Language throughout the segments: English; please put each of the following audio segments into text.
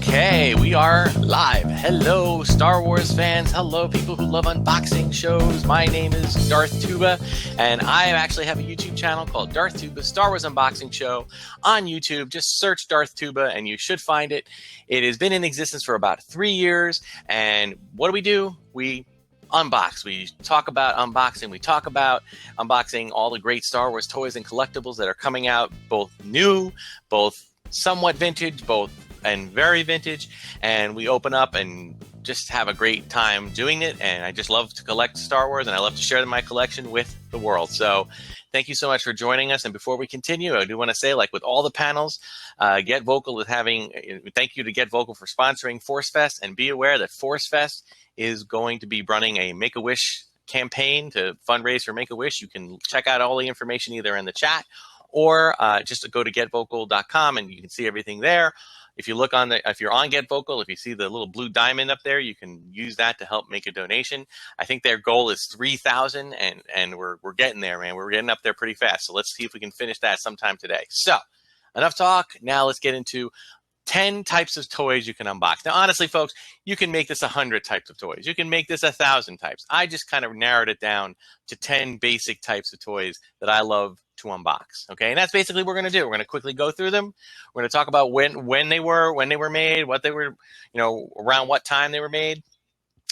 Okay, we are live. Hello, Star Wars fans. Hello, people who love unboxing shows. My name is Darth Tuba, and I actually have a YouTube channel called Darth Tuba Star Wars Unboxing Show on YouTube. Just search Darth Tuba, and you should find it. It has been in existence for about 3 years, and what do? We unbox. We talk about unboxing. We talk about unboxing all the great Star Wars toys and collectibles that are coming out, both new, both somewhat vintage, both and very vintage, and we open up and just have a great time doing it. And I just love to collect Star Wars, and I love to share my collection with the world. So thank you so much for joining us. And before we continue, I do want to say, like with all the panels, Get Vocal is thank you to Get Vocal for sponsoring FORCEFEST, and be aware that FORCEFEST is going to be running a Make-A-Wish campaign to fundraise for Make-A-Wish. You can check out all the information either in the chat or just go to getvocal.com, and you can see everything there. If you look if you're on Get Vocal, if you see the little blue diamond up there, you can use that to help make a donation. I think their goal is 3,000, and we're getting there, man. We're getting up there pretty fast. So let's see if we can finish that sometime today. So enough talk. Now let's get into 10 types of toys you can unbox. Now, honestly, folks, you can make this 100 types of toys. You can make this 1,000 types. I just kind of narrowed it down to 10 basic types of toys that I love to unbox. Okay, and that's basically what we're going to do. We're going to quickly go through them. We're going to talk about when they were made, what they were, around what time they were made.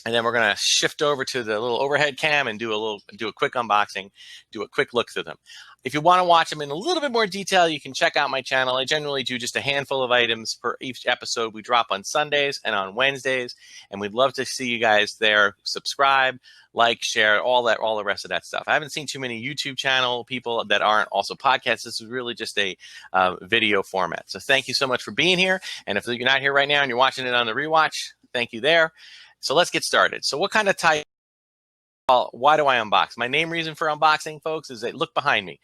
And then we're going to shift over to the little overhead cam and do a quick unboxing, do a quick look through them. If you want to watch them in a little bit more detail, you can check out my channel. I generally do just a handful of items per each episode. We drop on Sundays and on Wednesdays, and we'd love to see you guys there. Subscribe, like, share, all the rest of that stuff. I haven't seen too many YouTube channel people that aren't also podcasts. This is really just a video format. So thank you so much for being here. And if you're not here right now and you're watching it on the rewatch, thank you there. So let's get started. So what kind of type? Why do I unbox? My main reason for unboxing, folks, is that look behind me.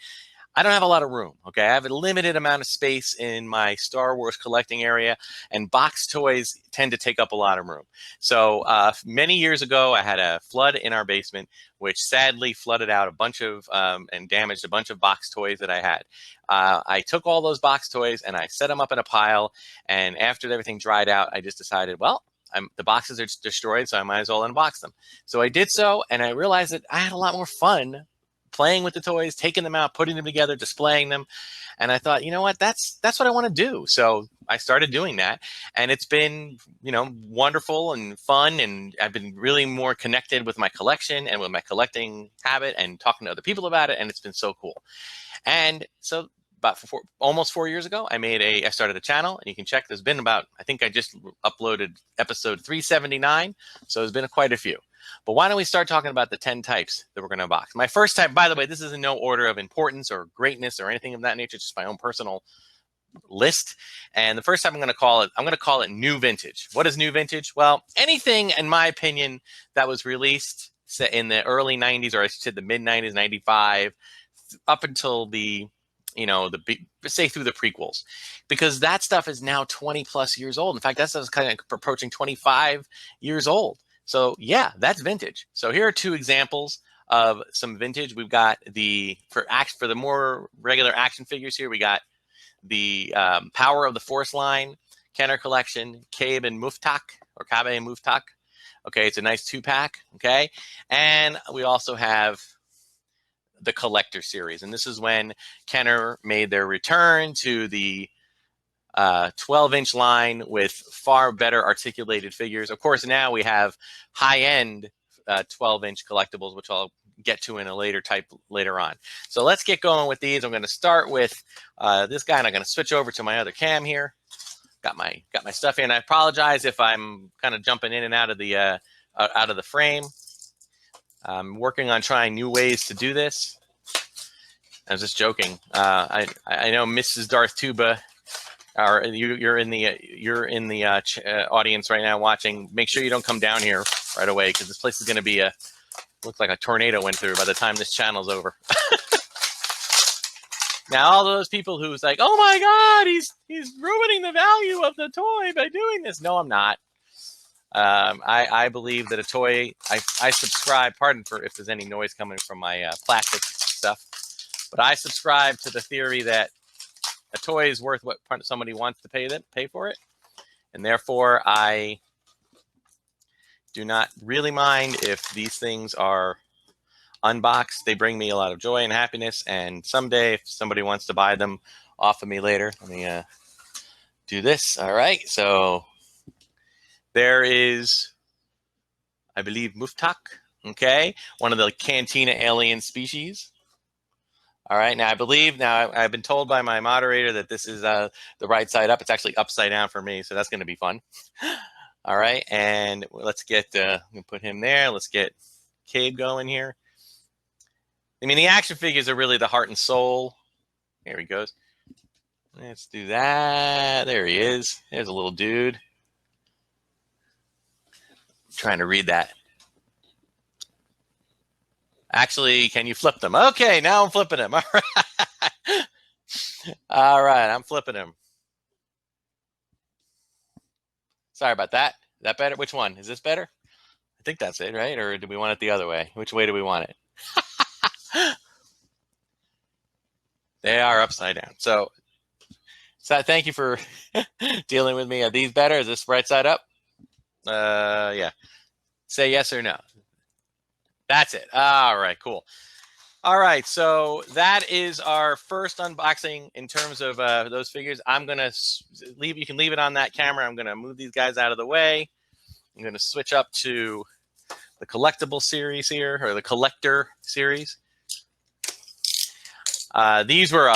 I don't have a lot of room, okay? I have a limited amount of space in my Star Wars collecting area, and box toys tend to take up a lot of room. So many years ago, I had a flood in our basement, which sadly flooded out a bunch of and damaged a bunch of box toys that I had. I took all those box toys and I set them up in a pile, and after everything dried out, I just decided, well, the boxes are destroyed, so I might as well unbox them. So I did so, and I realized that I had a lot more fun playing with the toys, taking them out, putting them together, displaying them. And I thought, you know what, that's what I want to do. So I started doing that, and it's been, wonderful and fun. And I've been really more connected with my collection and with my collecting habit and talking to other people about it. And it's been so cool. And so about almost 4 years ago, I started a channel, and you can check. There's been I think I just uploaded episode 379. So there's been quite a few. But why don't we start talking about the 10 types that we're going to unbox? My first type, by the way, this is in no order of importance or greatness or anything of that nature, just my own personal list. And the first type I'm going to call it new vintage. What is new vintage? Well, anything, in my opinion, that was released in the early 90s, or I should say the mid 90s, 95, up until say through the prequels, because that stuff is now 20 plus years old. In fact, that stuff is kind of approaching 25 years old. So yeah, that's vintage. So here are two examples of some vintage. We've got for the more regular action figures here, we got the Power of the Force line, Kenner collection, Kabe and Muftak. Okay, it's a nice 2-pack. Okay, and we also have the Collector series, and this is when Kenner made their return to the 12-inch line with far better articulated figures. Of course, now we have high-end 12-inch collectibles, which I'll get to in a later on. So let's get going with these. I'm going to start with this guy, and I'm going to switch over to my other cam here. Got my stuff here, and I apologize if I'm kind of jumping in and out of the frame. I'm working on trying new ways to do this. I was just joking. I know Mrs. Darth Tuba, you're in the audience right now watching. Make sure you don't come down here right away, because this place is going to looks like a tornado went through by the time this channel's over. Now, all those people who's like, oh my God, he's ruining the value of the toy by doing this. No, I'm not. I believe that a toy, I subscribe, pardon for if there's any noise coming from my plastic stuff, but I subscribe to the theory that a toy is worth what somebody wants to pay for it. And therefore, I do not really mind if these things are unboxed. They bring me a lot of joy and happiness. And someday, if somebody wants to buy them off of me later, let me do this. All right. So there is, I believe, Muftak. Okay. One of the Cantina alien species. All right. Now, I've been told by my moderator that this is the right side up. It's actually upside down for me. So that's going to be fun. All right. And let's get, put him there. Let's get Cabe going here. I mean, the action figures are really the heart and soul. Here he goes. Let's do that. There he is. There's a little dude. I'm trying to read that. Actually, can you flip them? Okay, now I'm flipping him. All right. All right, I'm flipping him. Sorry about that. Is that better? Which one? Is this better? I think that's it, right? Or do we want it the other way? Which way do we want it? They are upside down. So thank you for dealing with me. Are these better? Is this right side up? Yeah. Say yes or no. That's it. All right, cool. All right, so that is our first unboxing in terms of those figures. I'm going to leave. You can leave it on that camera. I'm going to move these guys out of the way. I'm going to switch up to the collectible series here, or the collector series. These were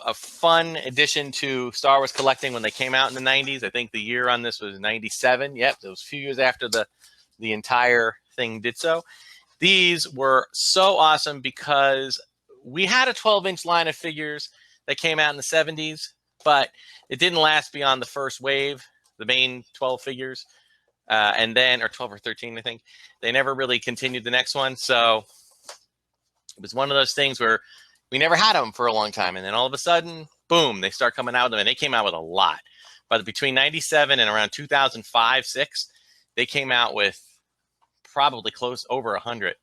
a fun addition to Star Wars collecting when they came out in the 90s. I think the year on this was 97. Yep, it was a few years after the entire thing did so. These were so awesome because we had a 12-inch line of figures that came out in the 70s, but it didn't last beyond the first wave, the main 12 figures, and then, or 12 or 13, I think. They never really continued the next one, so it was one of those things where we never had them for a long time, and then all of a sudden, boom, they start coming out of them, and they came out with a lot. But between 97 and around 2005, 6, they came out with probably close over 100,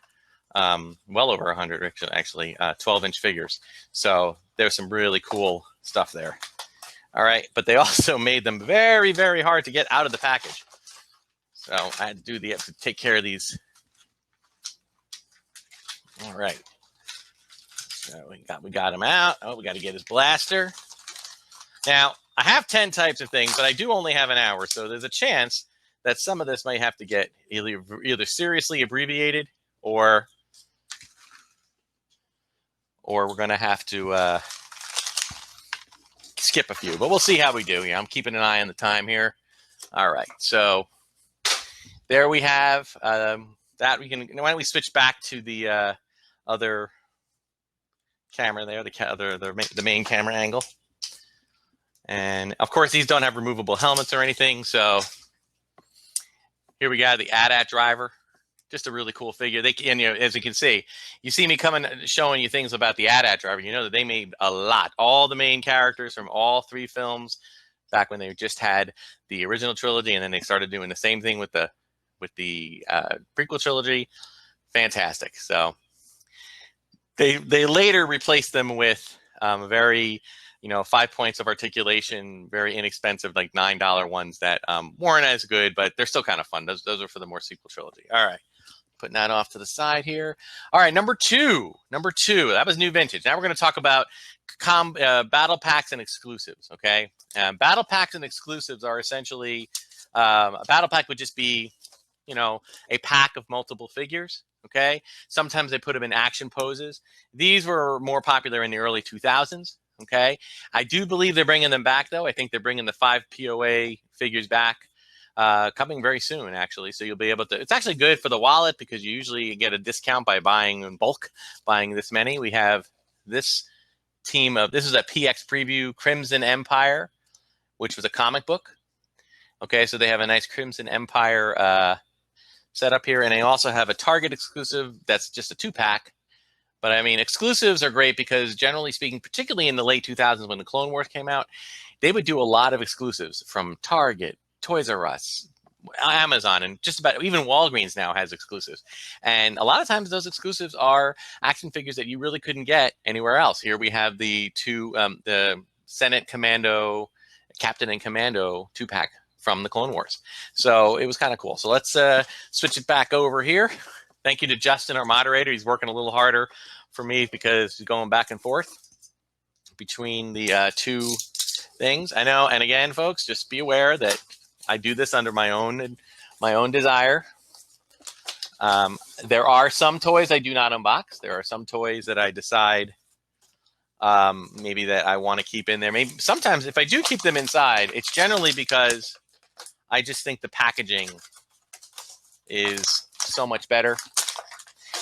well over 100 actually, 12-inch figures. So there's some really cool stuff there. All right, but they also made them very, very hard to get out of the package. So I had to take care of these. All right, so we got him out. Oh, we got to get his blaster. Now I have 10 types of things, but I do only have an hour, so there's a chance that some of this might have to get either seriously abbreviated or we're going to have to skip a few. But we'll see how we do. Yeah, I'm keeping an eye on the time here. All right, so there we have that. Why don't we switch back to the other camera there, the main camera angle. And of course, these don't have removable helmets or anything, so. Here we got the AT-AT driver, just a really cool figure. And as you can see, you see me showing you things about the AT-AT driver. You know that they made a lot. All the main characters from all 3 films, back when they just had the original trilogy, and then they started doing the same thing with the prequel trilogy. Fantastic. So they later replaced them with very 5 points of articulation, very inexpensive, like $9 ones that weren't as good, but they're still kind of fun. Those are for the more sequel trilogy. All right, putting that off to the side here. All right, number two, that was new vintage. Now we're going to talk about battle packs and exclusives, okay? Battle packs and exclusives are essentially, a battle pack would just be, a pack of multiple figures, okay? Sometimes they put them in action poses. These were more popular in the early 2000s. Okay, I do believe they're bringing them back, though. I think they're bringing the 5 POA figures back coming very soon, actually. So you'll be able to. It's actually good for the wallet because you usually get a discount by buying in bulk, buying this many. We have this team of, this is a PX preview, Crimson Empire, which was a comic book. Okay, so they have a nice Crimson Empire setup here, and they also have a Target exclusive that's just a 2-pack. But I mean, exclusives are great because generally speaking, particularly in the late 2000s when the Clone Wars came out, they would do a lot of exclusives from Target, Toys R Us, Amazon, and just about even Walgreens now has exclusives. And a lot of times those exclusives are action figures that you really couldn't get anywhere else. Here we have the 2, the Senate Commando, Captain and Commando 2-pack from the Clone Wars. So it was kind of cool. So let's switch it back over here. Thank you to Justin, our moderator. He's working a little harder for me because he's going back and forth between the two things. I know. And again, folks, just be aware that I do this under my own desire. There are some toys I do not unbox. There are some toys that I decide maybe that I want to keep in there. Maybe sometimes if I do keep them inside, it's generally because I just think the packaging is so much better.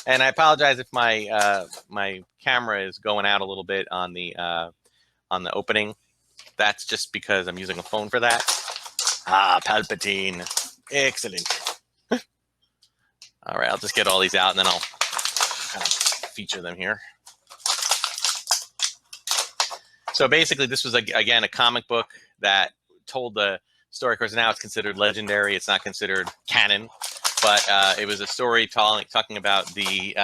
And I apologize if my my camera is going out a little bit on the opening. That's just because I'm using a phone for that. Palpatine. Excellent. All right, I'll just get all these out and then I'll kind of feature them here. So basically, this was, again, a comic book that told the story. Of course, now it's considered legendary. It's not considered canon. But it was a story talking about the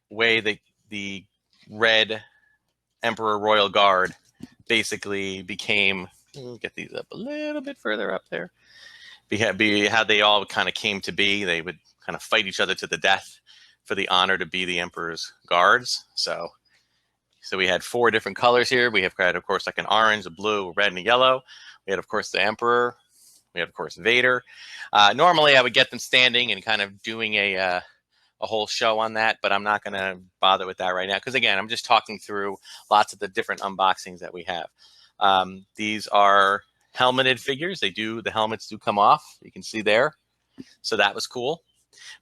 way that the Red Emperor Royal Guard basically became. Get these up a little bit further up there. How they all kind of came to be. They would kind of fight each other to the death for the honor to be the Emperor's guards. So we had 4 different colors here. We have got, of course, like an orange, a blue, a red, and a yellow. We had, of course, the Emperor. We had, of course, Vader. Normally, I would get them standing and kind of doing a whole show on that, but I'm not going to bother with that right now because, again, I'm just talking through lots of the different unboxings that we have. These are helmeted figures. The helmets do come off. You can see there. So that was cool.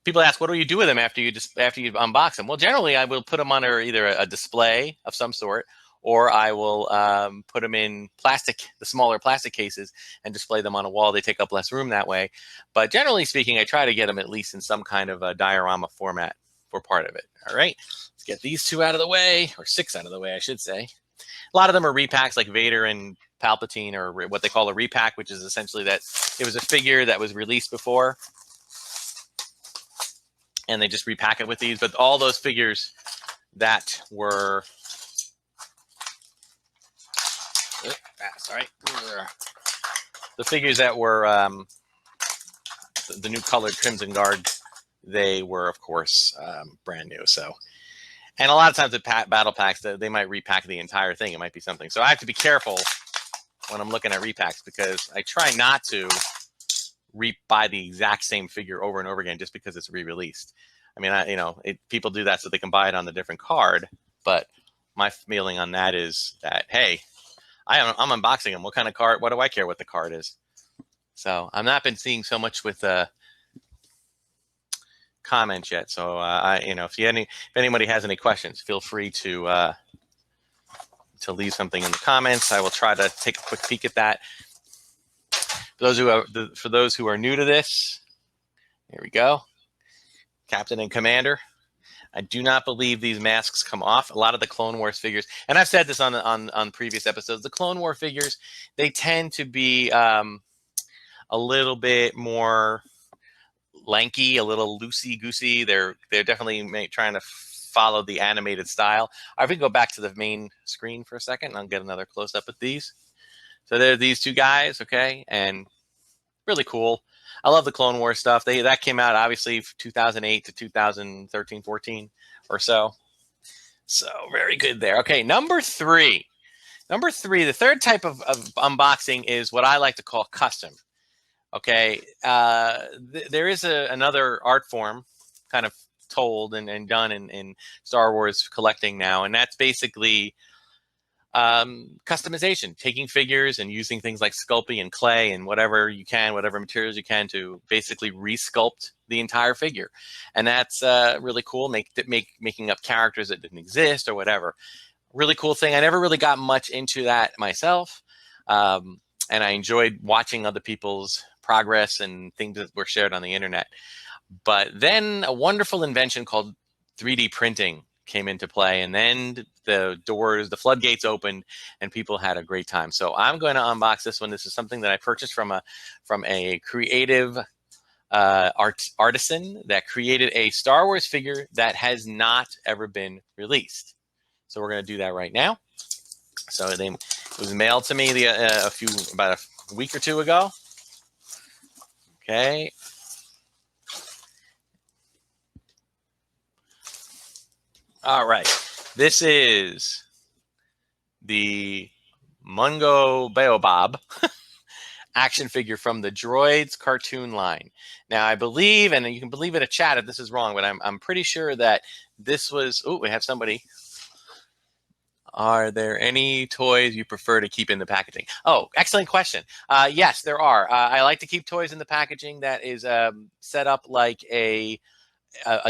People ask, what do you do with them after you unbox them? Well, generally, I will put them under either a display of some sort, or I will put them in the smaller plastic cases, and display them on a wall. They take up less room that way. But generally speaking, I try to get them at least in some kind of a diorama format for part of it. All right, let's get these 2 out of the way, or 6 out of the way, I should say. A lot of them are repacks, like Vader and Palpatine, or what they call a repack, which is essentially that it was a figure that was released before, and they just repack it with these. But all those figures that were, the figures that were the new colored Crimson Guard, they were, of course, brand new. So, and a lot of times with battle packs, they might repack the entire thing. It might be something. So I have to be careful when I'm looking at repacks because I try not to buy the exact same figure over and over again just because it's re-released. I mean, people do that so they can buy it on the different card. But my feeling on that is that, hey, I'm unboxing them. What kind of card? What do I care what the card is? So I've not been seeing so much with comments yet. So if anybody has any questions, feel free to leave something in the comments. I will try to take a quick peek at that. For those who are new to this, here we go. Captain and Commander. I do not believe these masks come off. A lot of the Clone Wars figures, and I've said this on previous episodes, the Clone War figures, they tend to be a little bit more lanky, a little loosey-goosey. They're definitely trying to follow the animated style. I can go back to the main screen for a second, and I'll get another close-up at these. So there are these 2 guys, okay, and really cool. I love the Clone Wars stuff. That came out, obviously, 2008 to 2013, 14 or so. So very good there. Okay, number 3. Number 3, the third type of unboxing is what I like to call custom. Okay, there is another art form kind of told and done in Star Wars collecting now, and that's basically customization, taking figures and using things like Sculpey and clay and whatever materials you can to basically resculpt the entire figure. And that's really cool, making up characters that didn't exist or whatever. Really cool thing. I never really got much into that myself, and I enjoyed watching other people's progress and things that were shared on the internet. But then a wonderful invention called 3D printing came into play, and then the floodgates opened, and people had a great time. So I'm going to unbox this one. This is something that I purchased from a creative artisan that created a Star Wars figure that has not ever been released. So we're going to do that right now. So it was mailed to me about a week or two ago. Okay. All right. This is the Mungo Baobab action figure from the Droids cartoon line. Now, I believe, and you can believe in a chat if this is wrong, but I'm pretty sure that this was. Oh, we have somebody. Are there any toys you prefer to keep in the packaging? Oh, excellent question. Yes, there are. I like to keep toys in the packaging that is set up like a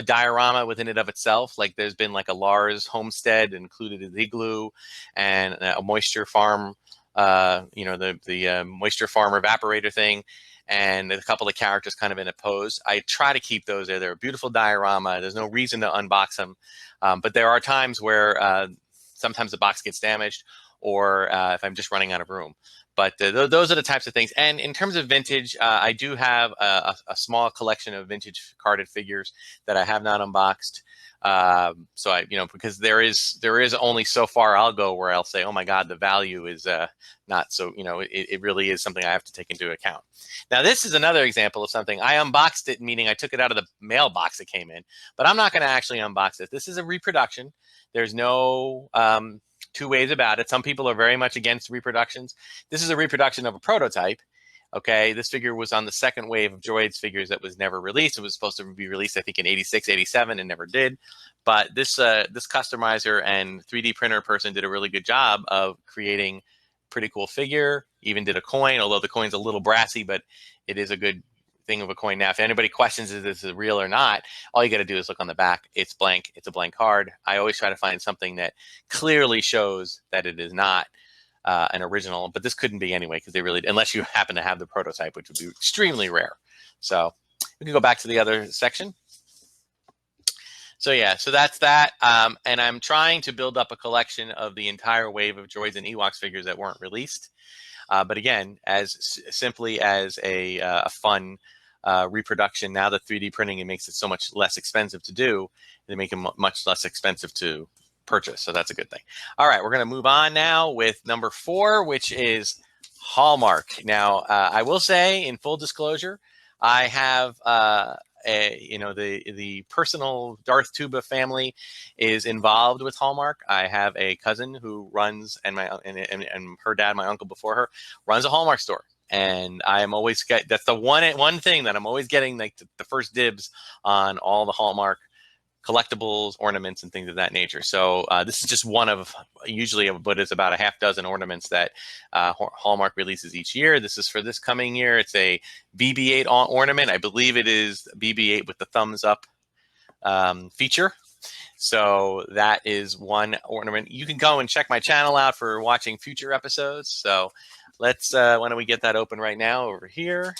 diorama within it of itself. Like there's been like a Lars homestead included in the igloo, and a moisture farm, the moisture farm evaporator thing, and a couple of characters kind of in a pose. I try to keep those there. They're a beautiful diorama. There's no reason to unbox them, but there are times where sometimes the box gets damaged, or if I'm just running out of room. But those are the types of things. And in terms of vintage, I do have a small collection of vintage carded figures that I have not unboxed. So because there is only so far I'll go where I'll say, oh my God, the value is not so, it really is something I have to take into account. Now, this is another example of something. I unboxed it, meaning I took it out of the mailbox it came in, but I'm not going to actually unbox it. This is a reproduction. There's no two ways about it. Some people are very much against reproductions. This is a reproduction of a prototype. Okay, this figure was on the second wave of Droids figures that was never released. It was supposed to be released, I think, in 86, 87, and never did. But this customizer and 3D printer person did a really good job of creating a pretty cool figure. Even did a coin, although the coin's a little brassy, but it is a good thing of a coin. Now, if anybody questions if this is real or not, all you got to do is look on the back. It's blank. It's a blank card. I always try to find something that clearly shows that it is not an original, but this couldn't be anyway, because they really, unless you happen to have the prototype, which would be extremely rare. So we can go back to the other section. So yeah, so that's that. And I'm trying to build up a collection of the entire wave of Droids and Ewoks figures that weren't released. But again, as simply as a fun reproduction, now that 3D printing, it makes it so much less expensive to do. They make them much less expensive to purchase. So that's a good thing. All right, we're going to move on now with number 4, which is Hallmark. Now, I will say, in full disclosure, I have the personal Darth Tuba family is involved with Hallmark. I have a cousin who runs, and her dad, my uncle before her, runs a Hallmark store. And I am always that's the one thing that I'm always getting, like the first dibs on all the Hallmark collectibles, ornaments, and things of that nature. So this is just one of but it's about a half dozen ornaments that Hallmark releases each year. This is for this coming year. It's a BB-8 ornament. I believe it is BB-8 with the thumbs up feature. So that is one ornament. You can go and check my channel out for watching future episodes. So let's, why don't we get that open right now over here?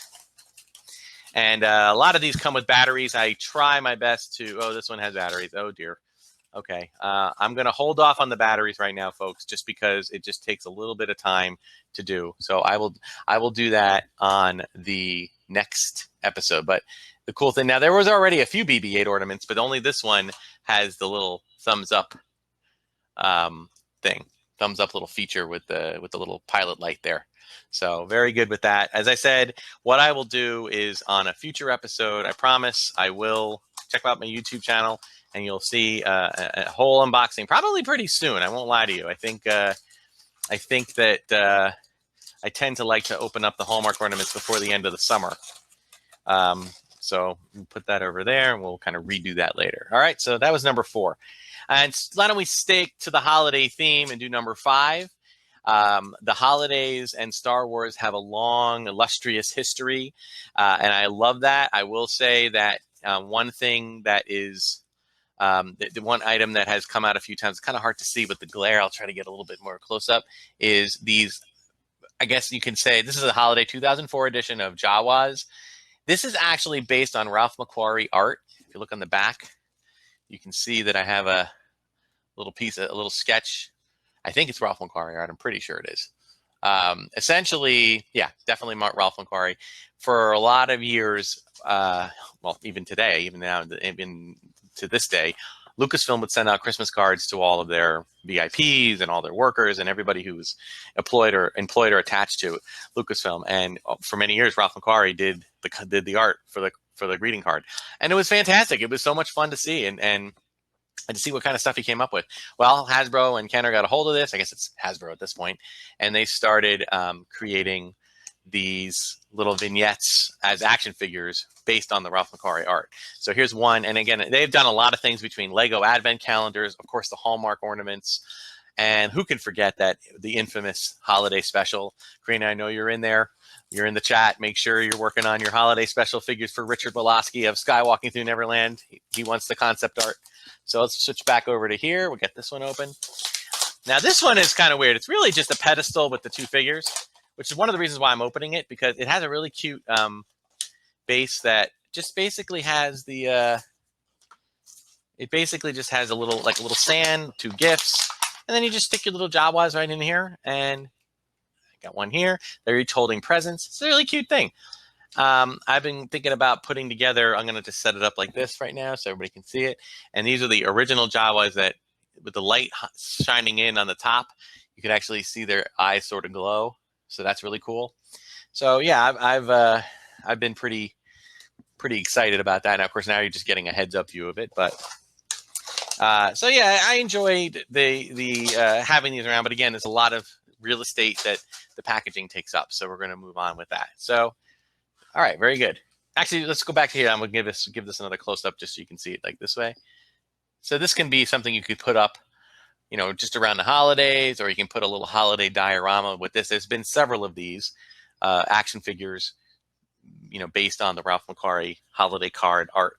And a lot of these come with batteries. I try my best to, oh, this one has batteries. Oh, dear. Okay. I'm going to hold off on the batteries right now, folks, just because it just takes a little bit of time to do. So I will do that on the next episode. But the cool thing, now there was already a few BB-8 ornaments, but only this one has the little thumbs up thing. Thumbs up little feature with the little pilot light there. So very good with that. As I said, what I will do is on a future episode, I promise I will check out my YouTube channel and you'll see a whole unboxing probably pretty soon. I won't lie to you. I think that I tend to like to open up the Hallmark ornaments before the end of the summer. So we'll put that over there and we'll kind of redo that later. All right. So that was number 4. And why don't we stick to the holiday theme and do number 5? The holidays and Star Wars have a long, illustrious history, and I love that. I will say that one thing that is the one item that has come out a few times, it's kind of hard to see with the glare. I'll try to get a little bit more close up, is these, I guess you can say, this is a holiday 2004 edition of Jawas. This is actually based on Ralph McQuarrie art. If you look on the back, you can see that I have a little piece, a little sketch. I think it's Ralph McQuarrie art. I'm pretty sure it is. Essentially, yeah, definitely Ralph McQuarrie. For a lot of years, well, even today, even now, even to this day, Lucasfilm would send out Christmas cards to all of their VIPs and all their workers and everybody who was employed or attached to Lucasfilm. And for many years, Ralph McQuarrie did the art for the greeting card, and it was fantastic. It was so much fun to see and to see what kind of stuff he came up with. Well, Hasbro and Kenner got a hold of this. I guess it's Hasbro at this point, and they started creating these little vignettes as action figures based on the Ralph McQuarrie art. So here's one, and again, they've done a lot of things between Lego advent calendars, of course, the Hallmark ornaments, and who can forget that the infamous holiday special. Karina, I know you're in there. You're in the chat. Make sure you're working on your holiday special figures for Richard Woloski of Skywalking Through Neverland. He wants the concept art. So let's switch back over to here. We'll get this one open. Now, this one is kind of weird. It's really just a pedestal with the two figures, which is one of the reasons why I'm opening it, because it has a really cute base that just basically has the, it basically just has a little sand, two gifts, and then you just stick your little Jawas right in here, and I got one here. They're each holding presents. It's a really cute thing. I've been thinking about putting together, I'm going to just set it up like this right now so everybody can see it. And these are the original Jawas that, with the light shining in on the top, you can actually see their eyes sort of glow. So that's really cool. So yeah, I've been pretty excited about that. And of course, now you're just getting a heads up view of it. But so yeah, I enjoyed the having these around. But again, there's a lot of real estate that the packaging takes up. So we're going to move on with that. So, all right, very good. Actually, let's go back to here. I'm going to give this another close up just so you can see it like this way. So this can be something you could put up, you know, just around the holidays, or you can put a little holiday diorama with this. There's been several of these action figures, you know, based on the Ralph McQuarrie holiday card art.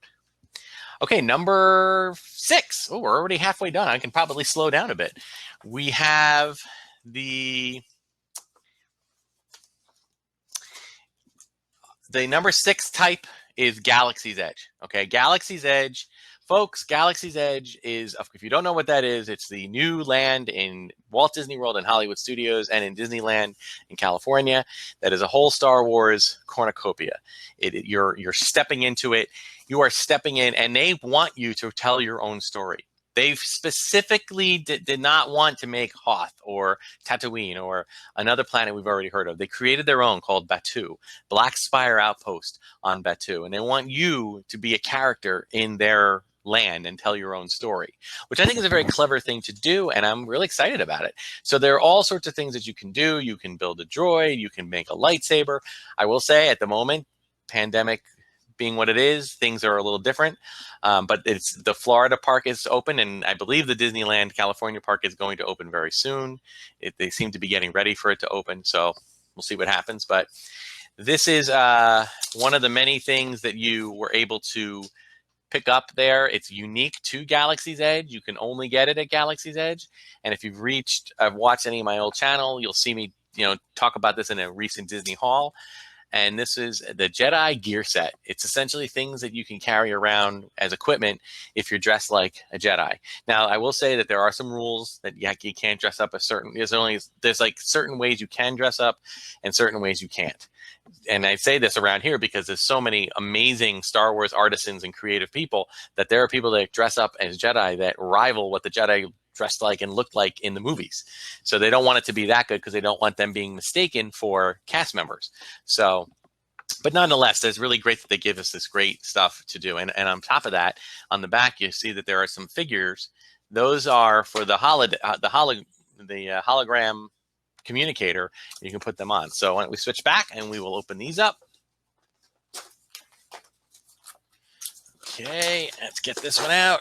Okay, number 6. Oh, we're already halfway done. I can probably slow down a bit. We have the number 6 type is Galaxy's Edge. Okay, Galaxy's Edge. Folks, Galaxy's Edge is, if you don't know what that is, it's the new land in Walt Disney World and Hollywood Studios and in Disneyland in California. That is a whole Star Wars cornucopia. You're stepping into it. You are stepping in, and they want you to tell your own story. They specifically did not want to make Hoth or Tatooine or another planet we've already heard of. They created their own called Batuu, Black Spire Outpost on Batuu. And they want you to be a character in their land and tell your own story, which I think is a very clever thing to do, and I'm really excited about it. So there are all sorts of things that you can do. You can build a droid, you can make a lightsaber. I will say at the moment, pandemic being what it is, things are a little different, but it's the Florida park is open, and I believe the Disneyland California park is going to open very soon. They seem to be getting ready for it to open, so we'll see what happens. But this is one of the many things that you were able to pick up there. It's unique to Galaxy's Edge. You can only get it at Galaxy's Edge. And if you've watched any of my old channel, you'll see me, talk about this in a recent Disney haul. And this is the Jedi gear set. It's essentially things that you can carry around as equipment if you're dressed like a Jedi. Now, I will say that there are some rules that you can't dress up there's like certain ways you can dress up and certain ways you can't. And I say this around here because there's so many amazing Star Wars artisans and creative people that there are people that dress up as Jedi that rival what the Jedi dressed like and looked like in the movies. So they don't want it to be that good because they don't want them being mistaken for cast members. So, but nonetheless, it's really great that they give us this great stuff to do. And on top of that, on the back, you see that there are some figures. Those are for the hologram communicator. You can put them on. So why don't we switch back and we will open these up. Okay, let's get this one out.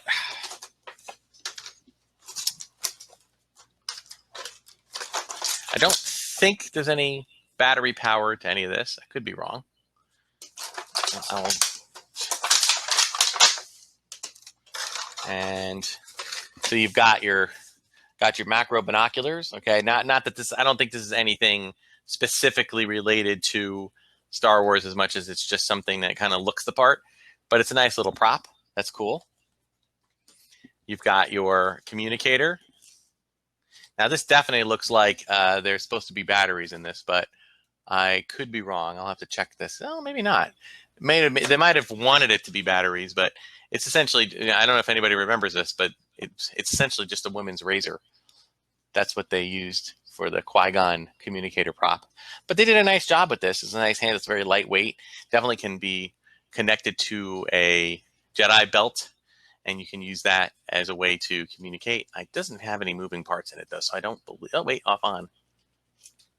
I don't think there's any battery power to any of this. I could be wrong. And so you've got your macro binoculars. Okay, not that this. I don't think this is anything specifically related to Star Wars as much as it's just something that kind of looks the part. But it's a nice little prop. That's cool. You've got your communicator. Now, this definitely looks like there's supposed to be batteries in this, but I could be wrong. I'll have to check this. Oh, maybe not. They might have wanted it to be batteries, but It's essentially, I don't know if anybody remembers this, but it's essentially just a women's razor. That's what they used for the Qui-Gon communicator prop. But they did a nice job with this. It's a nice hand. It's very lightweight. Definitely can be connected to a Jedi belt, and you can use that as a way to communicate. It doesn't have any moving parts in it, though, so I don't believe... Oh, wait, off on.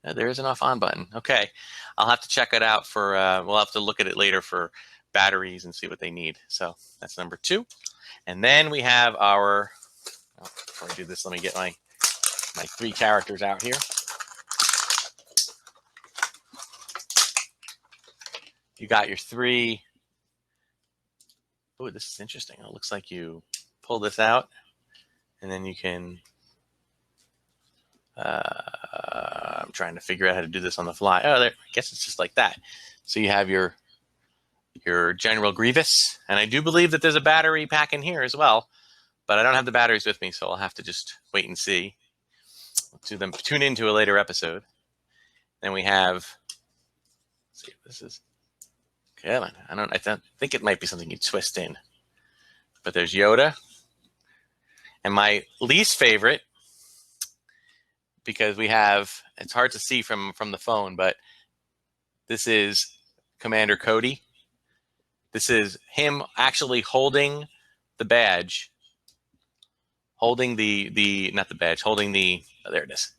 No, there is an off on button. Okay. I'll have to check it out for... we'll have to look at it later for batteries and see what they need. So that's number 2. And then we have our... Oh, before I do this, let me get my 3 characters out here. You got your 3. Oh, this is interesting. It looks like you pull this out, and then you can... I'm trying to figure out how to do this on the fly. Oh, there. I guess it's just like that. So you have your General Grievous, and I do believe that there's a battery pack in here as well, but I don't have the batteries with me, so I'll have to just wait and see. Tune into a later episode. Then we have... Let's see if this is... Okay, I think it might be something you twist in. But there's Yoda. And my least favorite, because we have... It's hard to see from the phone, but this is Commander Cody. This is him actually holding the badge. Holding not the badge, holding the... Oh, there it is.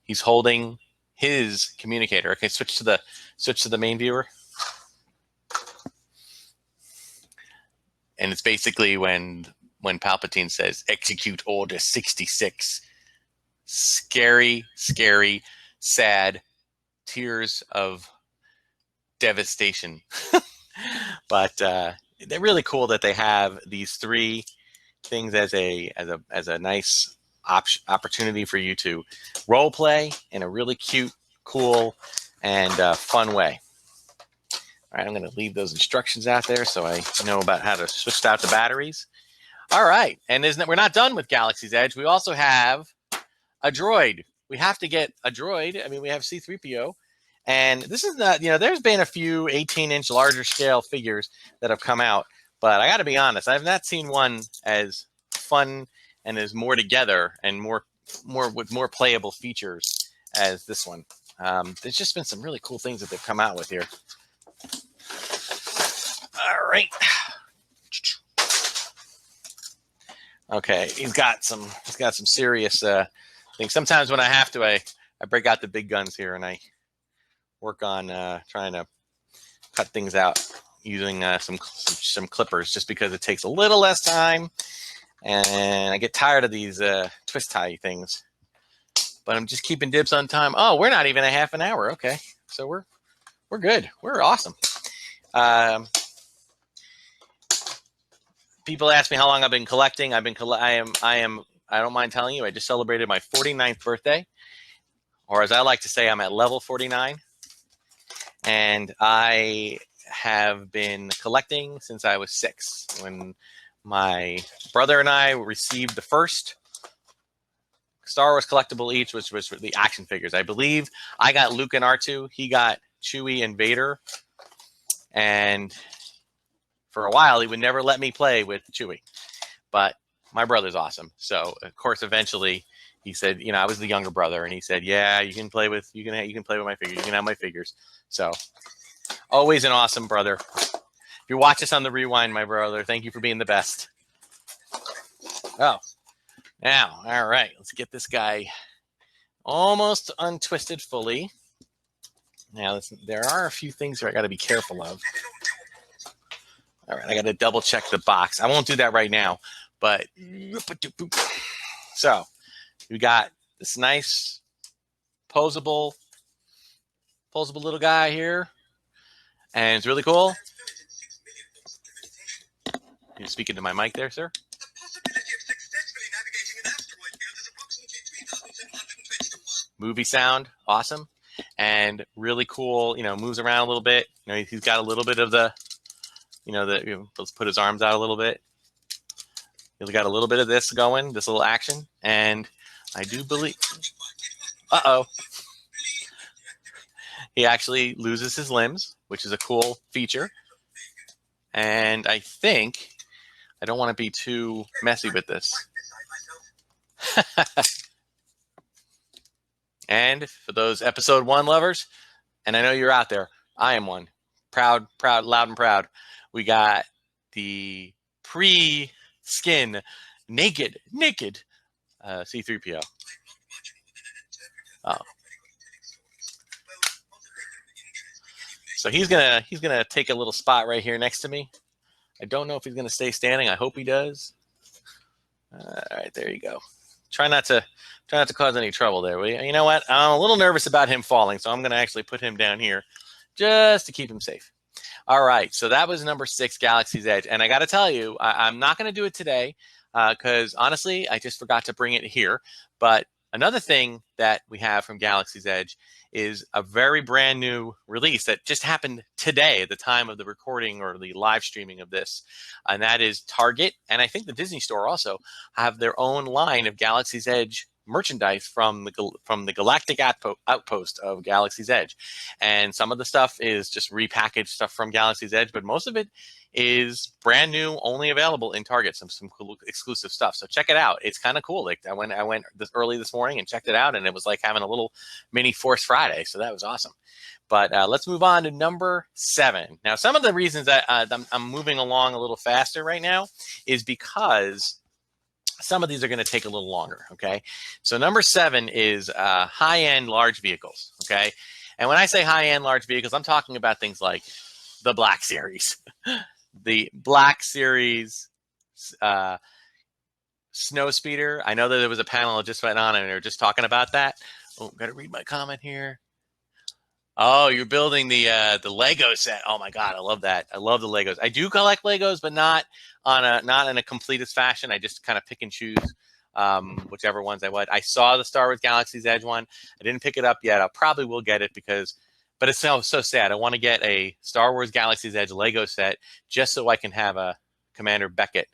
He's holding his communicator. Okay, switch to the main viewer. And it's basically when Palpatine says, "Execute Order 66." Scary, scary, sad, tears of devastation. But they're really cool that they have these 3 things as a nice opportunity for you to role play in a really cute, cool, and fun way. All right, I'm going to leave those instructions out there so I know about how to switch out the batteries. All right, and we're not done with Galaxy's Edge. We also have a droid. We have to get a droid. I mean, we have C-3PO. And this is not, there's been a few 18-inch larger scale figures that have come out. But I got to be honest, I've not seen one as fun and as more together and more with more playable features as this one. There's just been some really cool things that they've come out with here. All right. Okay, he's got some serious things. Sometimes when I have to, I break out the big guns here and I work on trying to cut things out using some clippers, just because it takes a little less time, and I get tired of these twist tie things. But I'm just keeping dibs on time. Oh, we're not even a half an hour. Okay, so we're good. We're awesome. People ask me how long I've been collecting. I don't mind telling you, I just celebrated my 49th birthday, or as I like to say, I'm at level 49. And I have been collecting since I was 6, when my brother and I received the first Star Wars collectible each, which was for the action figures. I believe I got Luke and R2. He got Chewie and Vader. And for a while, he would never let me play with Chewie. But my brother's awesome. So, of course, eventually he said, I was the younger brother, and he said, "Yeah, you can play with my figures. You can have my figures." So, always an awesome brother. If you watch us on the rewind, my brother, thank you for being the best. Oh, now, all right, let's get this guy almost untwisted fully. Now, there are a few things here I got to be careful of. All right, I got to double check the box. I won't do that right now, but so we got this nice posable little guy here, and it's really cool. You're speaking to my mic there, sir. Movie sound, awesome, and really cool. Moves around a little bit. He's got a little bit of the, let's put his arms out a little bit. He's got a little bit of this going, this little action, and I do believe. He actually loses his limbs, which is a cool feature. And I think I don't want to be too messy with this. And for those episode 1 lovers, and I know you're out there, I am one. Proud, loud and proud. We got the pre-skin naked C-3PO. Oh. So he's gonna take a little spot right here next to me. I don't know if he's gonna stay standing. I hope he does. All right, there you go. Try not to cause any trouble there. You know what? I'm a little nervous about him falling, so I'm gonna actually put him down here just to keep him safe. All right, so that was number 6, Galaxy's Edge. And I got to tell you, I'm not going to do it today because honestly, I just forgot to bring it here. But another thing that we have from Galaxy's Edge is a very brand new release that just happened today at the time of the recording or the live streaming of this. And that is Target, and I think the Disney Store also have their own line of Galaxy's Edge merchandise from the galactic outpost of Galaxy's Edge. And some of the stuff is just repackaged stuff from Galaxy's Edge, but most of it is brand new, only available in Target, some cool exclusive stuff. So check it out. It's kind of cool. Like I went early this morning and checked it out, and it was like having a little mini Force Friday. So that was awesome. But let's move on to number 7. Now, some of the reasons that I'm moving along a little faster right now is because some of these are going to take a little longer, okay? So number 7 is high-end large vehicles, okay? And when I say high-end large vehicles, I'm talking about things like the Black Series. The Black Series Snow Speeder. I know that there was a panel that just went on and they were just talking about that. Oh, got to read my comment here. Oh, you're building the Lego set. Oh my God, I love that. I love the Legos. I do collect Legos, but not in a completist fashion. I just kind of pick and choose whichever ones I want. I saw the Star Wars Galaxy's Edge one. I didn't pick it up yet. I probably will get it but it's so sad. I want to get a Star Wars Galaxy's Edge Lego set just so I can have a Commander Beckett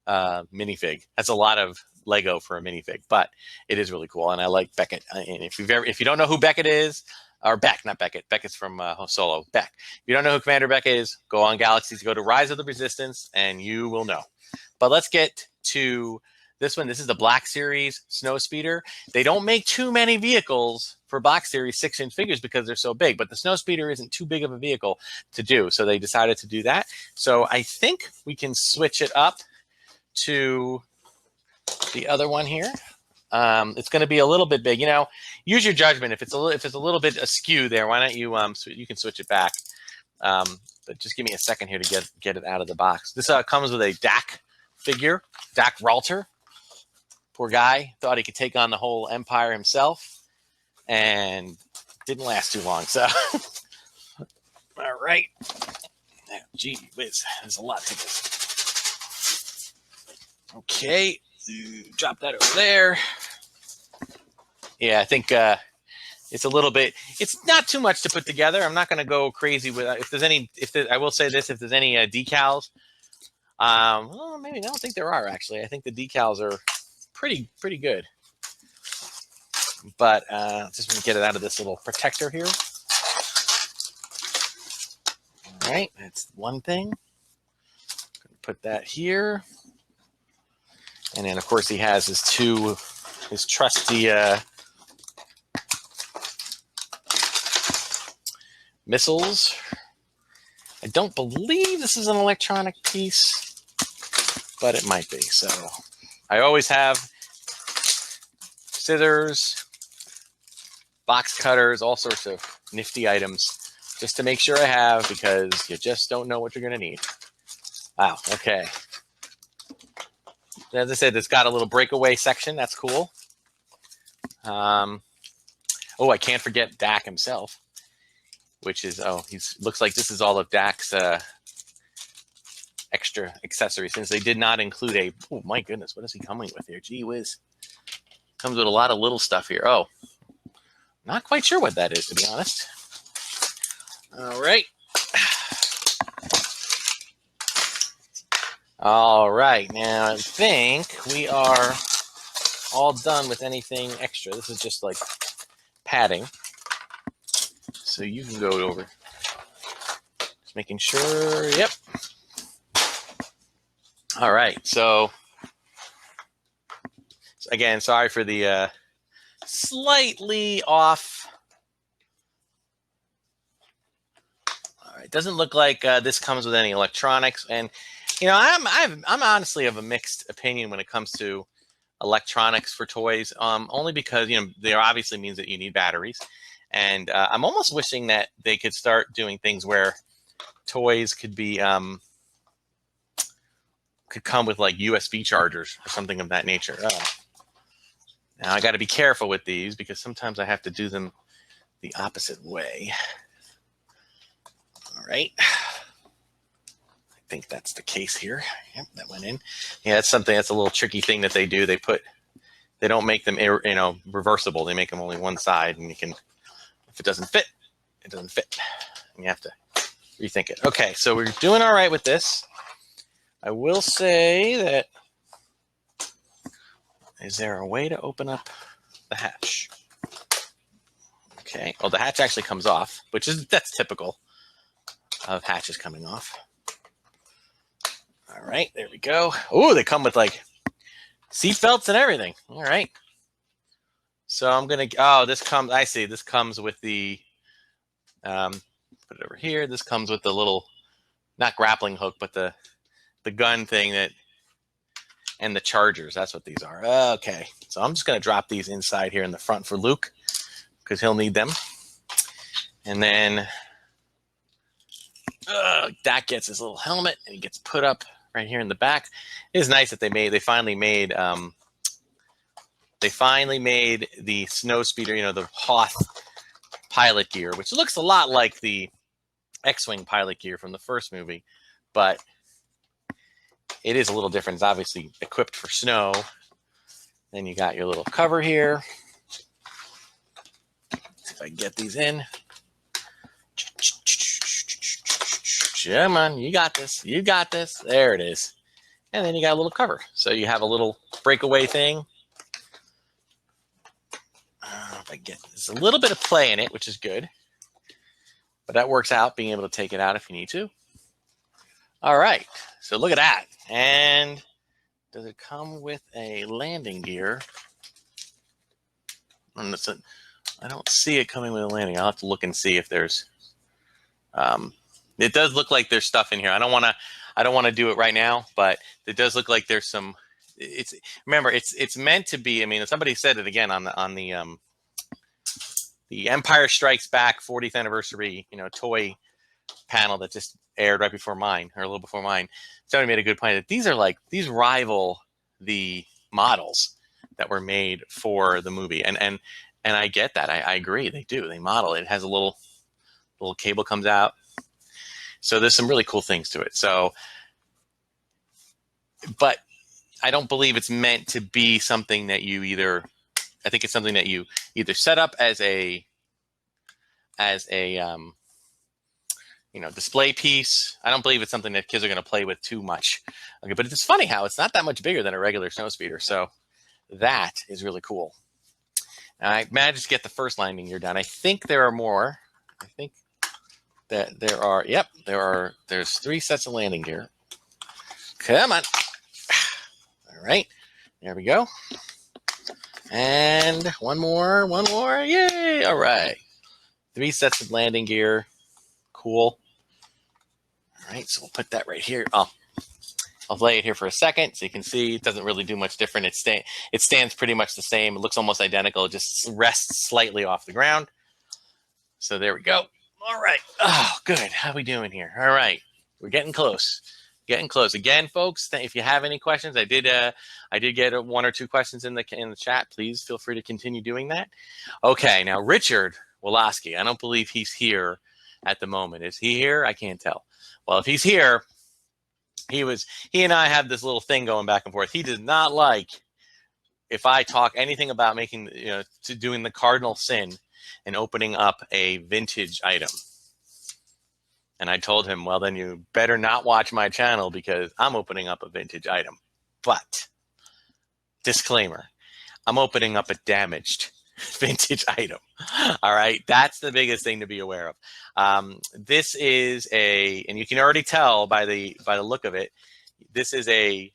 minifig. That's a lot of Lego for a minifig, but it is really cool, and I like Beckett. And if you don't know who Beckett is. Or Beck, not Beckett. Beckett's from Solo. Beck. If you don't know who Commander Beck is, go on Galaxies, go to Rise of the Resistance, and you will know. But let's get to this one. This is the Black Series Snow Speeder. They don't make too many vehicles for Black Series 6-inch figures because they're so big, but the Snow Speeder isn't too big of a vehicle to do, so they decided to do that. So I think we can switch it up to the other one here. It's going to be a little bit big. Use your judgment. If it's a little bit askew there, why don't you you can switch it back. But just give me a second here to get it out of the box. This comes with a Dak figure, Dak Ralter. Poor guy thought he could take on the whole Empire himself, and didn't last too long. So, all right. Gee whiz, there's a lot to this. Okay. Drop that over there. Yeah, I think it's a little bit. It's not too much to put together. I'm not going to go crazy with. I will say this: if there's any decals, well, maybe I don't think there are actually. I think the decals are pretty good. But just want to get it out of this little protector here. All right, that's one thing. Put that here. And then, of course, he has his trusty missiles. I don't believe this is an electronic piece, but it might be. So I always have scissors, box cutters, all sorts of nifty items just to make sure I have, because you just don't know what you're going to need. Wow, okay. As I said, it's got a little breakaway section. That's cool. I can't forget Dak himself, which is, looks like this is all of Dak's extra accessories, since they did not include oh my goodness, what is he coming with here? Gee whiz. Comes with a lot of little stuff here. Oh, not quite sure what that is, to be honest. All right. All right, now I think we are all done with anything extra. This is just like padding. So you can go over. Just making sure, yep. All right. So again, sorry for the slightly off. All right. Doesn't look like this comes with any electronics, and I'm honestly of a mixed opinion when it comes to electronics for toys. Only because there obviously means that you need batteries, and I'm almost wishing that they could start doing things where toys could be could come with like USB chargers or something of that nature. Now I got to be careful with these because sometimes I have to do them the opposite way. All right. I think that's the case here. Yep, that went in. Yeah, that's something that's a little tricky thing that they do. They don't make them reversible. They make them only one side, and if it doesn't fit, it doesn't fit. And you have to rethink it. Okay, so we're doing all right with this. I will say that, is there a way to open up the hatch? Okay, well, the hatch actually comes off, that's typical of hatches coming off. All right, there we go. Oh, they come with like seat belts and everything. All right. So I'm going to, I see, this comes with the, put it over here. This comes with the little, not grappling hook, but the gun thing and the chargers. That's what these are. Okay. So I'm just going to drop these inside here in the front for Luke because he'll need them. And then that gets his little helmet and he gets put up right here in the back. It is nice that they finally made the snow speeder, the Hoth pilot gear, which looks a lot like the X-Wing pilot gear from the first movie, but it is a little different. It's obviously equipped for snow. Then you got your little cover here. Let's see if I can get these in. Come on, you got this. You got this. There it is. And then you got a little cover. So you have a little breakaway thing. If I get there's a little bit of play in it, which is good. But that works out, being able to take it out if you need to. All right. So look at that. And does it come with a landing gear? I don't see it coming with a landing. I'll have to look and see if there's it does look like there's stuff in here. I don't want to do it right now, but it does look like there's some. Remember, it's meant to be. I mean, somebody said it again on the Empire Strikes Back 40th anniversary, toy panel that just aired right before mine, or a little before mine. Somebody made a good point that these rival the models that were made for the movie, and I get that. I agree. They do. They model it. It has a little cable comes out. So there's some really cool things to it. So, but I don't believe it's meant to be something that you I think it's something that you either set up as a display piece. I don't believe it's something that kids are going to play with too much. Okay, but it's funny how it's not that much bigger than a regular snow speeder. So that is really cool. I managed to get the first landing gear done. I think there are more. I think that there's 3 sets of landing gear. Come on. All right. There we go. And one more. Yay. All right. 3 sets of landing gear. Cool. All right. So we'll put that right here. I'll lay it here for a second so you can see it doesn't really do much different. It stands pretty much the same. It looks almost identical. It just rests slightly off the ground. So there we go. All right. Oh, good. How are we doing here? All right. We're getting close. Getting close. Again, folks, if you have any questions, I did get 1 or 2 questions in the chat. Please feel free to continue doing that. Okay. Now, Richard Woloski, I don't believe he's here at the moment. Is he here? I can't tell. Well, if he's here, he and I have this little thing going back and forth. He does not like if I talk anything about doing the cardinal sin and opening up a vintage item. And I told him, well, then you better not watch my channel because I'm opening up a vintage item. But, disclaimer, I'm opening up a damaged vintage item. All right. That's the biggest thing to be aware of. This is and you can already tell by the look of it, This is a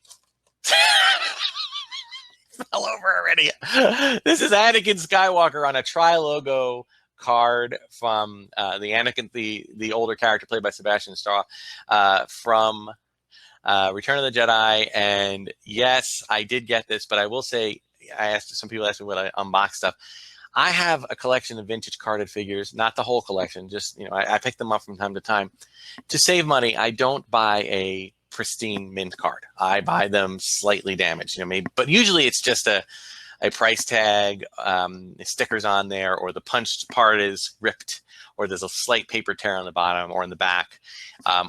fell over already. This is Anakin Skywalker on a tri-logo card from the Anakin, the older character played by Sebastian Stan from Return of the Jedi. And yes, I did get this, but I will say, some people asked me what I unbox stuff. I have a collection of vintage carded figures, not the whole collection, just, I pick them up from time to time. To save money, I don't buy a pristine mint card. I buy them slightly damaged, maybe, but usually it's just a price tag, stickers on there, or the punched part is ripped, or there's a slight paper tear on the bottom or in the back,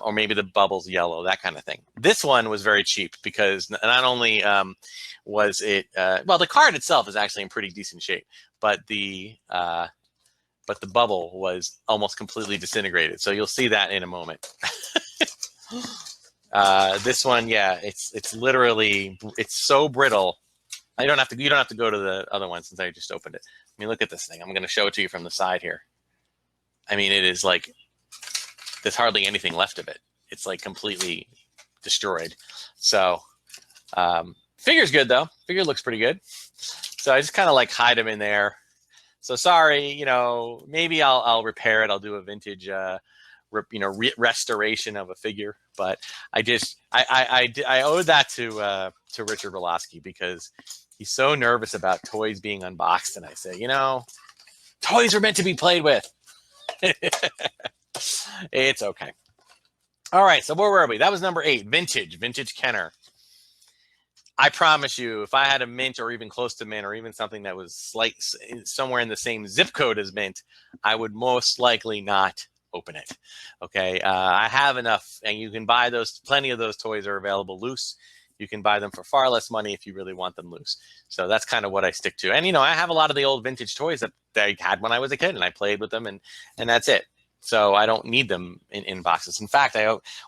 or maybe the bubble's yellow, that kind of thing. This one was very cheap because not only was it, well, the card itself is actually in pretty decent shape, but the bubble was almost completely disintegrated. So you'll see that in a moment. This one, yeah, it's literally, it's so brittle. You don't have to go to the other one since I just opened it. I mean, look at this thing. I'm going to show it to you from the side here. I mean, it is like, there's hardly anything left of it. It's like completely destroyed. So, figure's good though. Figure looks pretty good. So I just kind of like hide them in there. So sorry, maybe I'll repair it. I'll do a vintage, restoration of a figure. But I owe that to Richard Roloski because he's so nervous about toys being unboxed. And I say, toys are meant to be played with. It's okay. All right. So where were we? That was number 8, vintage Kenner. I promise you, if I had a mint or even close to mint or even something that was somewhere in the same zip code as mint, I would most likely not open it. Okay. I have enough, and you can buy those. Plenty of those toys are available loose. You can buy them for far less money if you really want them loose. So that's kind of what I stick to. And, I have a lot of the old vintage toys that I had when I was a kid, and I played with them, and that's it. So I don't need them in boxes. In fact,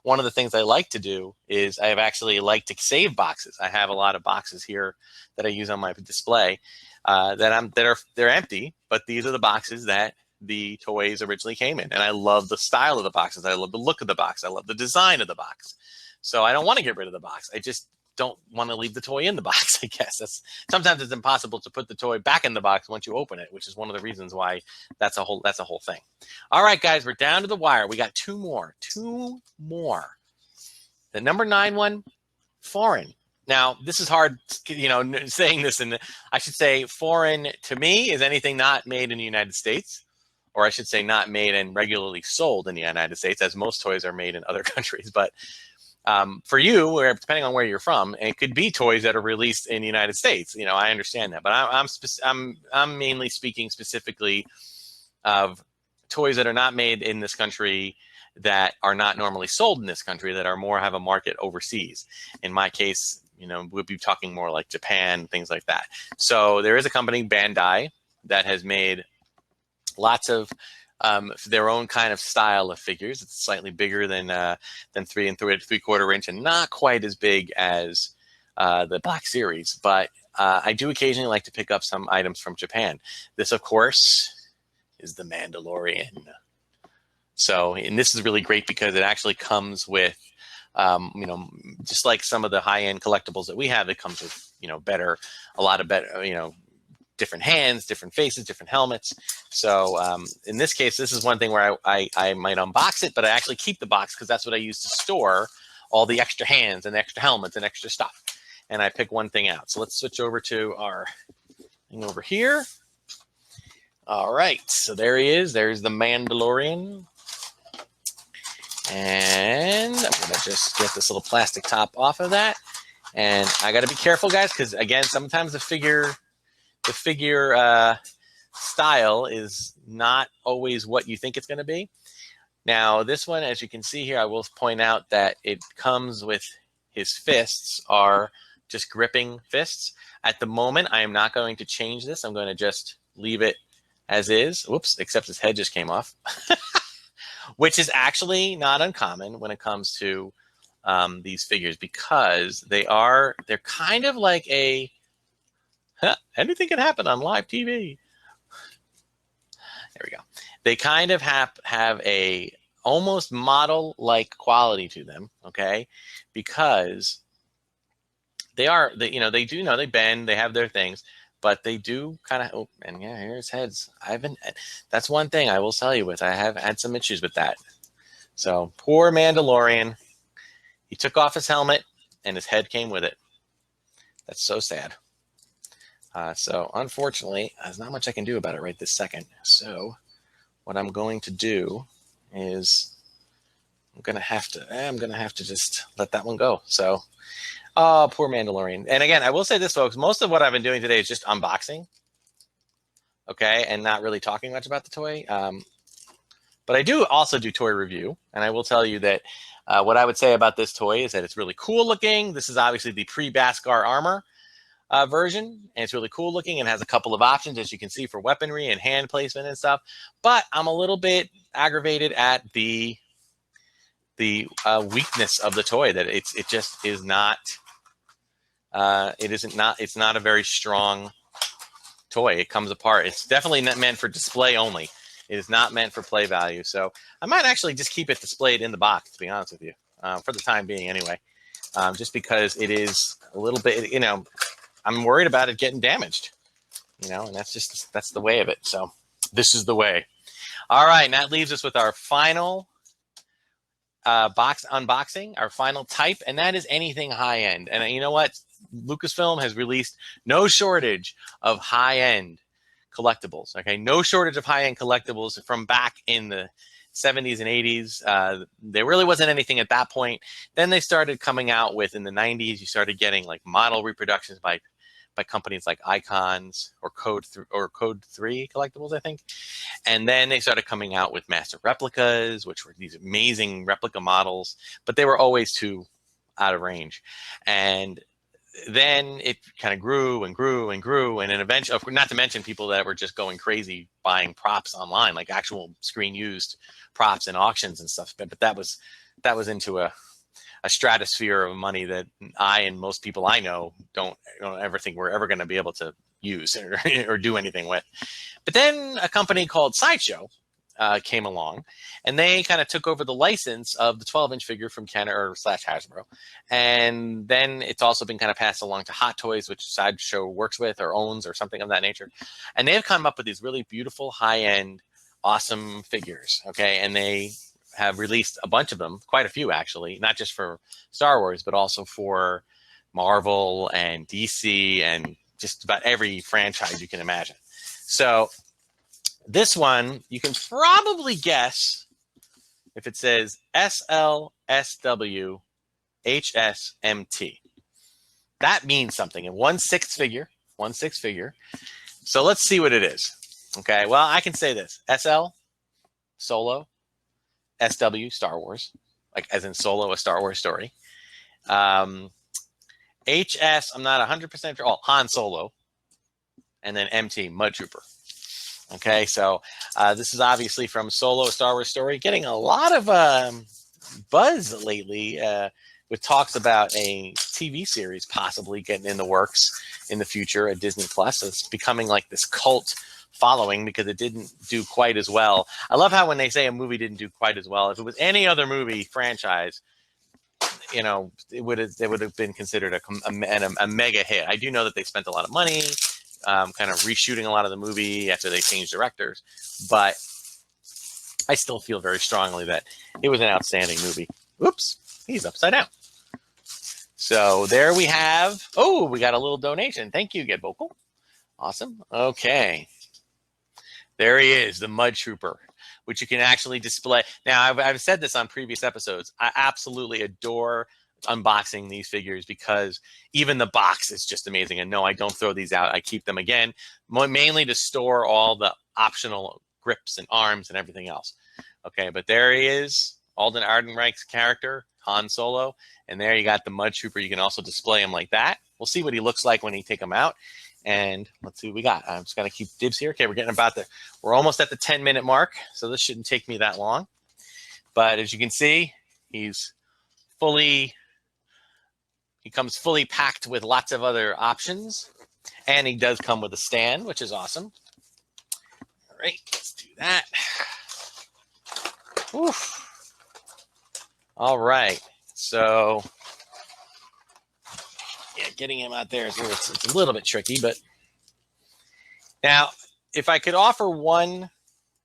one of the things I like to do is I have actually like to save boxes. I have a lot of boxes here that I use on my display they're empty, but these are the boxes that the toys originally came in. And I love the style of the boxes. I love the look of the box. I love the design of the box. So I don't want to get rid of the box. I just don't want to leave the toy in the box, I guess. Sometimes it's impossible to put the toy back in the box once you open it, which is one of the reasons why that's a whole thing. All right, guys, we're down to the wire. We got two more. The number 9 one, foreign. Now, this is hard, saying this, and I should say foreign to me is anything not made in the United States, or I should say not made and regularly sold in the United States, as most toys are made in other countries. But for you, depending on where you're from, it could be toys that are released in the United States. I understand that, but I'm mainly speaking specifically of toys that are not made in this country, that are not normally sold in this country, that are have a market overseas. In my case, we'll be talking more like Japan, things like that. So there is a company, Bandai, that has made lots of their own kind of style of figures. It's slightly bigger than 3 3/4 inch, and not quite as big as the Black Series. But I do occasionally like to pick up some items from Japan. This, of course, is the Mandalorian. So, and this is really great because it actually comes with, just like some of the high-end collectibles that we have, it comes with, a lot of better, different hands, different faces, different helmets. So in this case, this is one thing where I might unbox it, but I actually keep the box because that's what I use to store all the extra hands and extra helmets and extra stuff. And I pick one thing out. So let's switch over to our thing over here. All right, so there he is. There's the Mandalorian. And I'm going to just get this little plastic top off of that. And I got to be careful, guys, because, again, sometimes the figure style is not always what you think it's going to be. Now, this one, as you can see here, I will point out that it comes with his fists are just gripping fists. At the moment, I am not going to change this. I'm going to just leave it as is. Whoops, except his head just came off. Which is actually not uncommon when it comes to these figures, because they're kind of like anything can happen on live TV. There we go. They kind of have a almost model-like quality to them, okay? Because they are, they do, they bend, they have their things, but they do kind of, oh, and yeah, here's heads. That's one thing I will tell you with, I have had some issues with that. So poor Mandalorian, he took off his helmet and his head came with it. That's so sad. So unfortunately, there's not much I can do about it right this second. So what I'm going to do is I'm gonna have to just let that one go. So, oh, poor Mandalorian. And again, I will say this, folks, most of what I've been doing today is just unboxing, okay, and not really talking much about the toy. But I do also do toy review, and I will tell you that what I would say about this toy is that it's really cool looking. This is obviously the pre-Beskar armor version, and it's really cool looking and has a couple of options, as you can see, for weaponry and hand placement and stuff. But I'm a little bit aggravated at the weakness of the toy, that it just is not. It's not a very strong toy. It comes apart. It's definitely not meant for display only. It is not meant for play value. So I might actually just keep it displayed in the box, to be honest with you, for the time being anyway, just because it is a little bit, I'm worried about it getting damaged, and that's the way of it. So this is the way. All right, and that leaves us with our final box unboxing, our final type, and that is anything high end. And you know what? Lucasfilm has released no shortage of high end collectibles. Okay, no shortage of high end collectibles from back in the 70s and 80s. There really wasn't anything at that point. Then they started coming out with, in the 90s, you started getting like model reproductions by companies like Icons or Code 3 collectibles, I think. And then they started coming out with master replicas, which were these amazing replica models, but they were always too out of range. And then it kind of grew and grew and grew. And then eventually, not to mention people that were just going crazy buying props online, like actual screen used props and auctions and stuff. But that was into a stratosphere of money that I and most people I know don't ever think we're ever going to be able to use or do anything with. But then a company called Sideshow came along, and they kind of took over the license of the 12-inch figure from Kenner / Hasbro. And then it's also been kind of passed along to Hot Toys, which Sideshow works with or owns or something of that nature. And they've come up with these really beautiful, high-end, awesome figures, okay? And they have released a bunch of them, quite a few actually, not just for Star Wars, but also for Marvel and DC and just about every franchise you can imagine. So this one, you can probably guess if it says SLSW HSMT. That means something. In 1/6 figure. So let's see what it is. Okay, well, I can say this. SL, Solo. SW, Star Wars, like as in Solo, a Star Wars story. HS, I'm not 100% sure. Oh, Han Solo. And then MT, Mud Trooper. Okay, so this is obviously from Solo, a Star Wars story. Getting a lot of buzz lately with talks about a TV series possibly getting in the works in the future at Disney Plus. So it's becoming like this cult following because it didn't do quite as well. I love how when they say a movie didn't do quite as well, if it was any other movie franchise, it would have been considered a mega hit. I do know that they spent a lot of money kind of reshooting a lot of the movie after they changed directors, but I still feel very strongly that it was an outstanding movie. Oops, he's upside down. So there we have, we got a little donation. Thank you, Get Vocal. Awesome. Okay. There he is, the Mud Trooper, which you can actually display. Now, I've said this on previous episodes. I absolutely adore unboxing these figures because even the box is just amazing. And no, I don't throw these out. I keep them, again, mainly to store all the optional grips and arms and everything else. Okay, but there he is, Alden Ehrenreich's character, Han Solo. And there you got the Mud Trooper. You can also display him like that. We'll see what he looks like when you take him out. And let's see what we got. I'm just going to keep dibs here. Okay, we're almost at the 10-minute mark, so this shouldn't take me that long. But as you can see, he comes fully packed with lots of other options. And he does come with a stand, which is awesome. All right, let's do that. Oof. All right. So, yeah, getting him out there is it's a little bit tricky, but now if I could offer one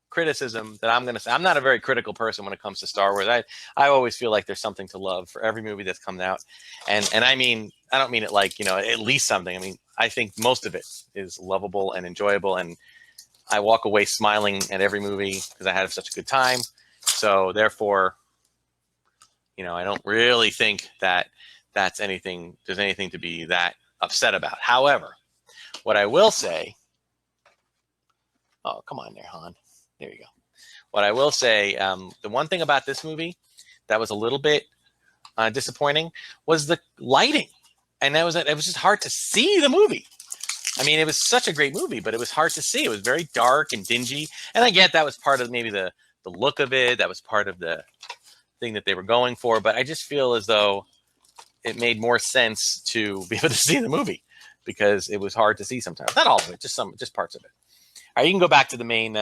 criticism that I'm going to say, I'm not a very critical person when it comes to Star Wars. I always feel like there's something to love for every movie that's come out, and I mean, I don't mean it like, you know, at least something. I mean, I think most of it is lovable and enjoyable, and I walk away smiling at every movie because I had such a good time. So therefore, you know, I don't really think that there's anything to be that upset about. However, what I will say, oh, come on there, Han. There you go. What I will say, the one thing about this movie that was a little bit disappointing was the lighting. And it was just hard to see the movie. I mean, it was such a great movie, but it was hard to see. It was very dark and dingy. And I get that was part of maybe the look of it. That was part of the thing that they were going for. But I just feel as though it made more sense to be able to see the movie because it was hard to see sometimes. Not all of it, just parts of it. All right, you can go back to the main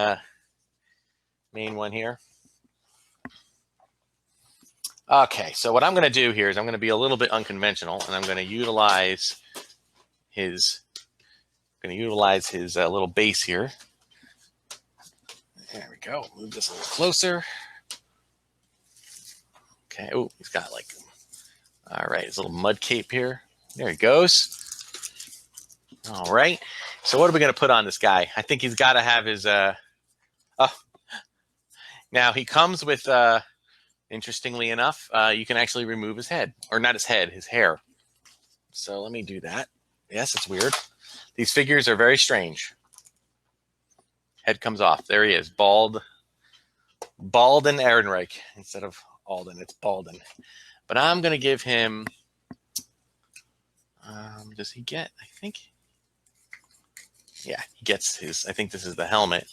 one here. Okay, so what I'm going to do here is I'm going to be a little bit unconventional, and I'm going to utilize his little base here. There we go. Move this a little closer. Okay. Oh, he's got like, all right, his little mud cape here. There he goes. All right. So what are we going to put on this guy? I think he's got to have his, now he comes with, interestingly enough, you can actually remove his head, or not his head, his hair. So let me do that. Yes, it's weird. These figures are very strange. Head comes off. There he is, Balden Ehrenreich. Instead of Alden, it's Balden. But I'm going to give him, does he get, I think, yeah, he gets his, I think this is the helmet.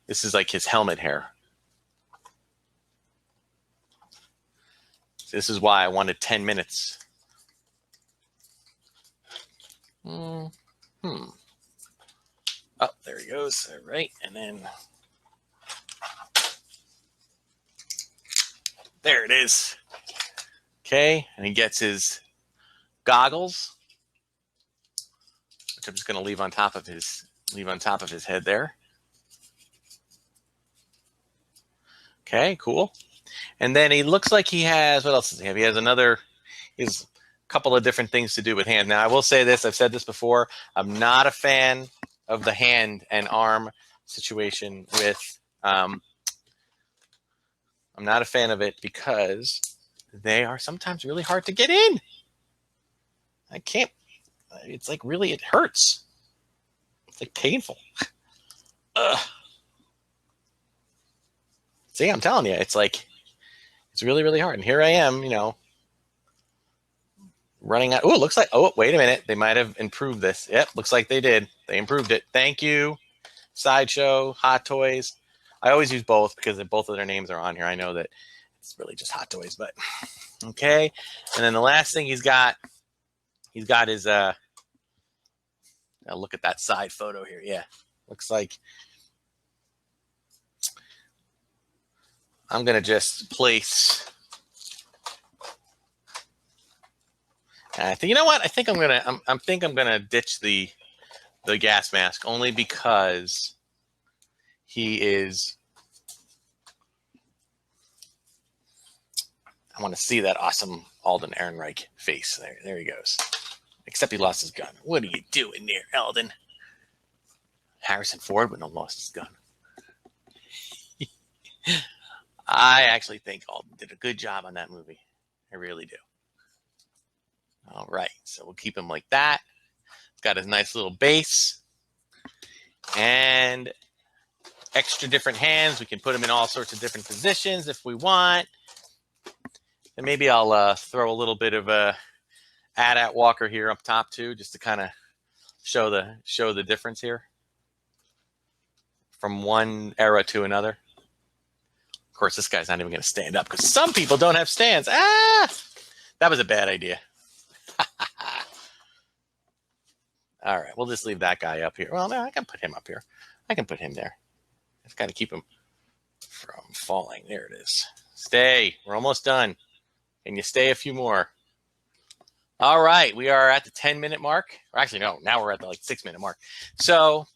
This is like his helmet hair. This is why I wanted 10 minutes. Oh, there he goes. All right. And then there it is. Okay. And he gets his goggles, which I'm just going to leave on top of his head there. Okay, cool. And then he looks like he has, what else does he have? He has a couple of different things to do with hands. Now, I will say this, I've said this before, I'm not a fan of the hand and arm situation with, I'm not a fan of it because they are sometimes really hard to get in. I can't, it's like really, it hurts. It's like painful. Ugh. See, I'm telling you, it's really, really hard. And here I am, you know, running out. Oh, it looks like, oh, wait a minute. They might have improved this. Yep, looks like they did. They improved it. Thank you. Sideshow, Hot Toys. I always use both because both of their names are on here. I know that it's really just Hot Toys, but okay. And then the last thing he's got his, now look at that side photo here. Yeah, looks like, I'm going to just place, I think, you know what? I think I'm going to ditch the gas mask only because he is, I want to see that awesome Alden Ehrenreich face. There he goes. Except he lost his gun. What are you doing there, Alden? Harrison Ford wouldn't have lost his gun. I actually think Alden did a good job on that movie. I really do. All right, so we'll keep him like that. It's got his nice little base. And extra different hands. We can put him in all sorts of different positions if we want. And maybe I'll throw a little bit of a AT-AT Walker here up top too, just to kind of show the difference here from one era to another. Of course, this guy's not even going to stand up because some people don't have stands. Ah, that was a bad idea. All right, we'll just leave that guy up here. Well, no, I can put him up here. I can put him there. Just got to keep him from falling. There it is. Stay. We're almost done. and you stay a few more. All right, we are at the 10-minute mark. Or actually, no, now we're at the 6-minute mark. So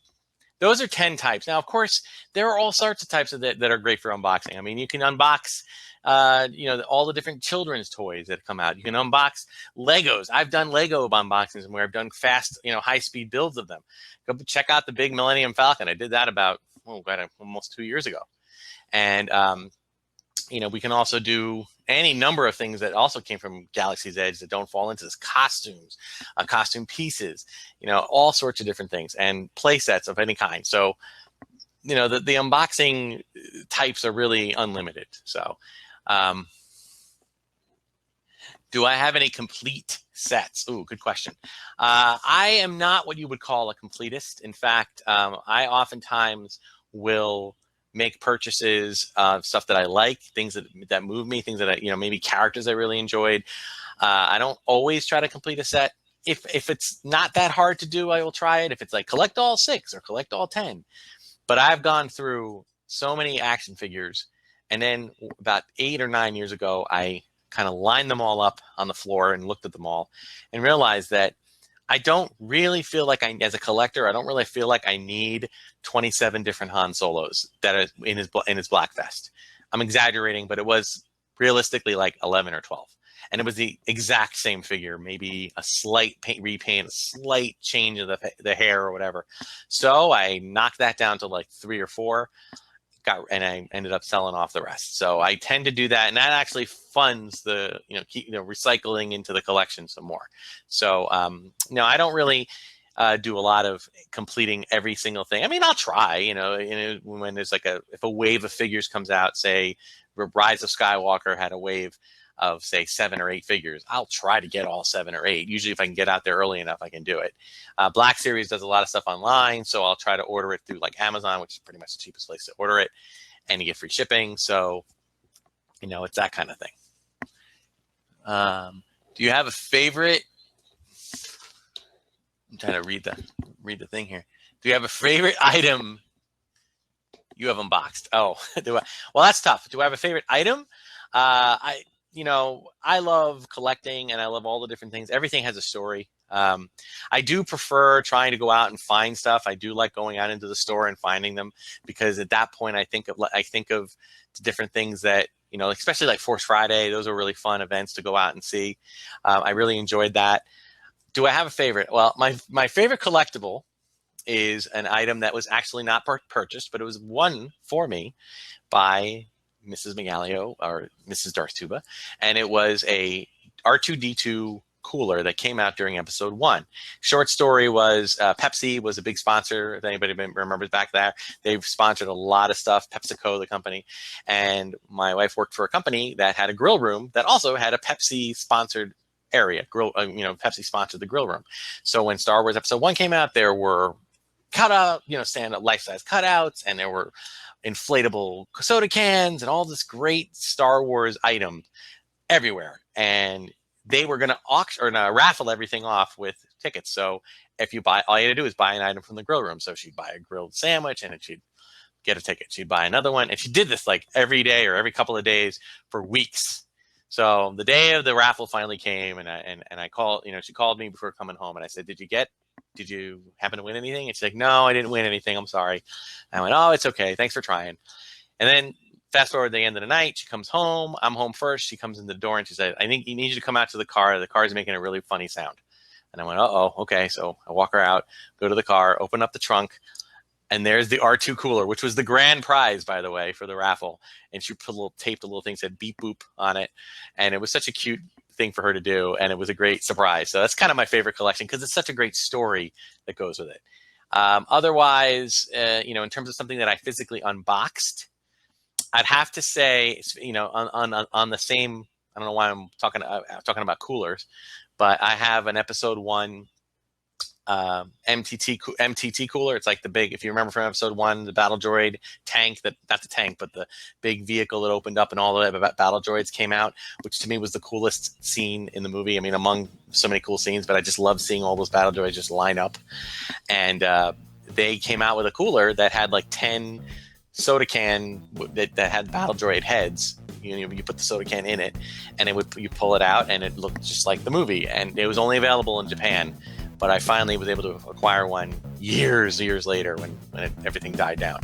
those are 10 types. Now, of course, there are all sorts of types of that are great for unboxing. I mean, you can unbox, all the different children's toys that come out. You can unbox Legos. I've done Lego unboxings where I've done fast, high-speed builds of them. Go check out the big Millennium Falcon. I did that about, almost 2 years ago. And, we can also do any number of things that also came from Galaxy's Edge that don't fall into this. Costumes, costume pieces, all sorts of different things, and play sets of any kind. So, the unboxing types are really unlimited. So, do I have any complete sets? Ooh, good question. I am not what you would call a completist. In fact, I oftentimes will make purchases of stuff that I like, things that move me, things that maybe characters I really enjoyed. I don't always try to complete a set. If it's not that hard to do, I will try it. If it's like collect all 6 or collect all 10. But I've gone through so many action figures, and then about 8 or 9 years ago, I kind of lined them all up on the floor and looked at them all and realized that I don't really feel like as a collector, I don't really feel like I need 27 different Han Solos that are in his Black Vest. I'm exaggerating, but it was realistically like 11 or 12. And it was the exact same figure, maybe a slight repaint, a slight change of the hair or whatever. So I knocked that down to like 3 or 4. And I ended up selling off the rest. So I tend to do that, and that actually funds the recycling into the collection some more. So I don't really do a lot of completing every single thing. I mean, I'll try. When there's if a wave of figures comes out, say Rise of Skywalker had a wave of say 7 or 8 figures, I'll try to get all 7 or 8. Usually if I can get out there early enough, I can do it. Black Series does a lot of stuff online, so I'll try to order it through like Amazon, which is pretty much the cheapest place to order it, and you get free shipping. So, it's that kind of thing. Do you have a favorite? I'm trying to read the thing here. Do you have a favorite item you have unboxed? Oh, do I? Well, that's tough. Do I have a favorite item? I love collecting, and I love all the different things. Everything has a story. I do prefer trying to go out and find stuff. I do like going out into the store and finding them, because at that point I think of the different things that, especially like Force Friday. Those are really fun events to go out and see. I really enjoyed that. Do I have a favorite? Well, my favorite collectible is an item that was actually not purchased, but it was won for me by Mrs. Megalio, or Mrs. Darth Tuba, and it was a R2-D2 cooler that came out during episode 1. Short story was Pepsi was a big sponsor. If anybody remembers back there, they've sponsored a lot of stuff. PepsiCo, the company, and my wife worked for a company that had a grill room that also had a Pepsi sponsored area. Pepsi sponsored the grill room. So when Star Wars episode 1 came out, there were cutout, stand-up life-size cutouts, and there were inflatable soda cans and all this great Star Wars item everywhere. And they were going to auction or raffle everything off with tickets. So if you buy, all you had to do is buy an item from the grill room. So she'd buy a grilled sandwich and she'd get a ticket. She'd buy another one. And she did this like every day or every couple of days for weeks. So the day of the raffle finally came, and I called, she called me before coming home, and I said, did you happen to win anything? And she's like, no, I didn't win anything. I'm sorry. I went, oh, it's okay. Thanks for trying. And then fast forward to the end of the night, she comes home. I'm home first. She comes in the door and she said, I think you need you to come out to the car. The car is making a really funny sound. And I went, uh-oh, okay. So I walk her out, go to the car, open up the trunk, and there's the R2 cooler, which was the grand prize, by the way, for the raffle. And she taped a little thing, said beep boop on it. And it was such a cute thing for her to do. And it was a great surprise. So that's kind of my favorite collection, because it's such a great story that goes with it. Otherwise, in terms of something that I physically unboxed, I'd have to say, on the same, I don't know why I'm talking about coolers, but I have an episode 1 MTT cooler. It's like the big, if you remember from episode 1, the battle droid tank, not the tank, but the big vehicle that opened up and all the battle droids came out, which to me was the coolest scene in the movie. I mean, among so many cool scenes, but I just love seeing all those battle droids just line up. And they came out with a cooler that had like 10 soda can that had battle droid heads you put the soda can in it, and you pull it out, and it looked just like the movie. And it was only available in Japan, but I finally was able to acquire one years later when everything died down,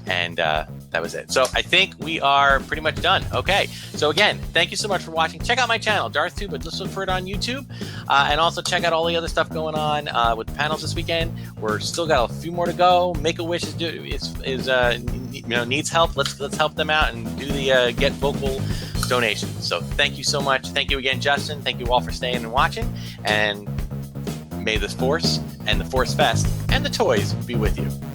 and that was it. So I think we are pretty much done. Okay, so again, thank you so much for watching. Check out my channel, Darth Tuba. Just look for it on YouTube, and also check out all the other stuff going on with the panels this weekend. We're still got a few more to go. Make-A-Wish needs help. Let's help them out and do the Get Vocal donation. So thank you so much. Thank you again, Justin. Thank you all for staying and watching, and may the Force and the FORCEFEST and the toys be with you.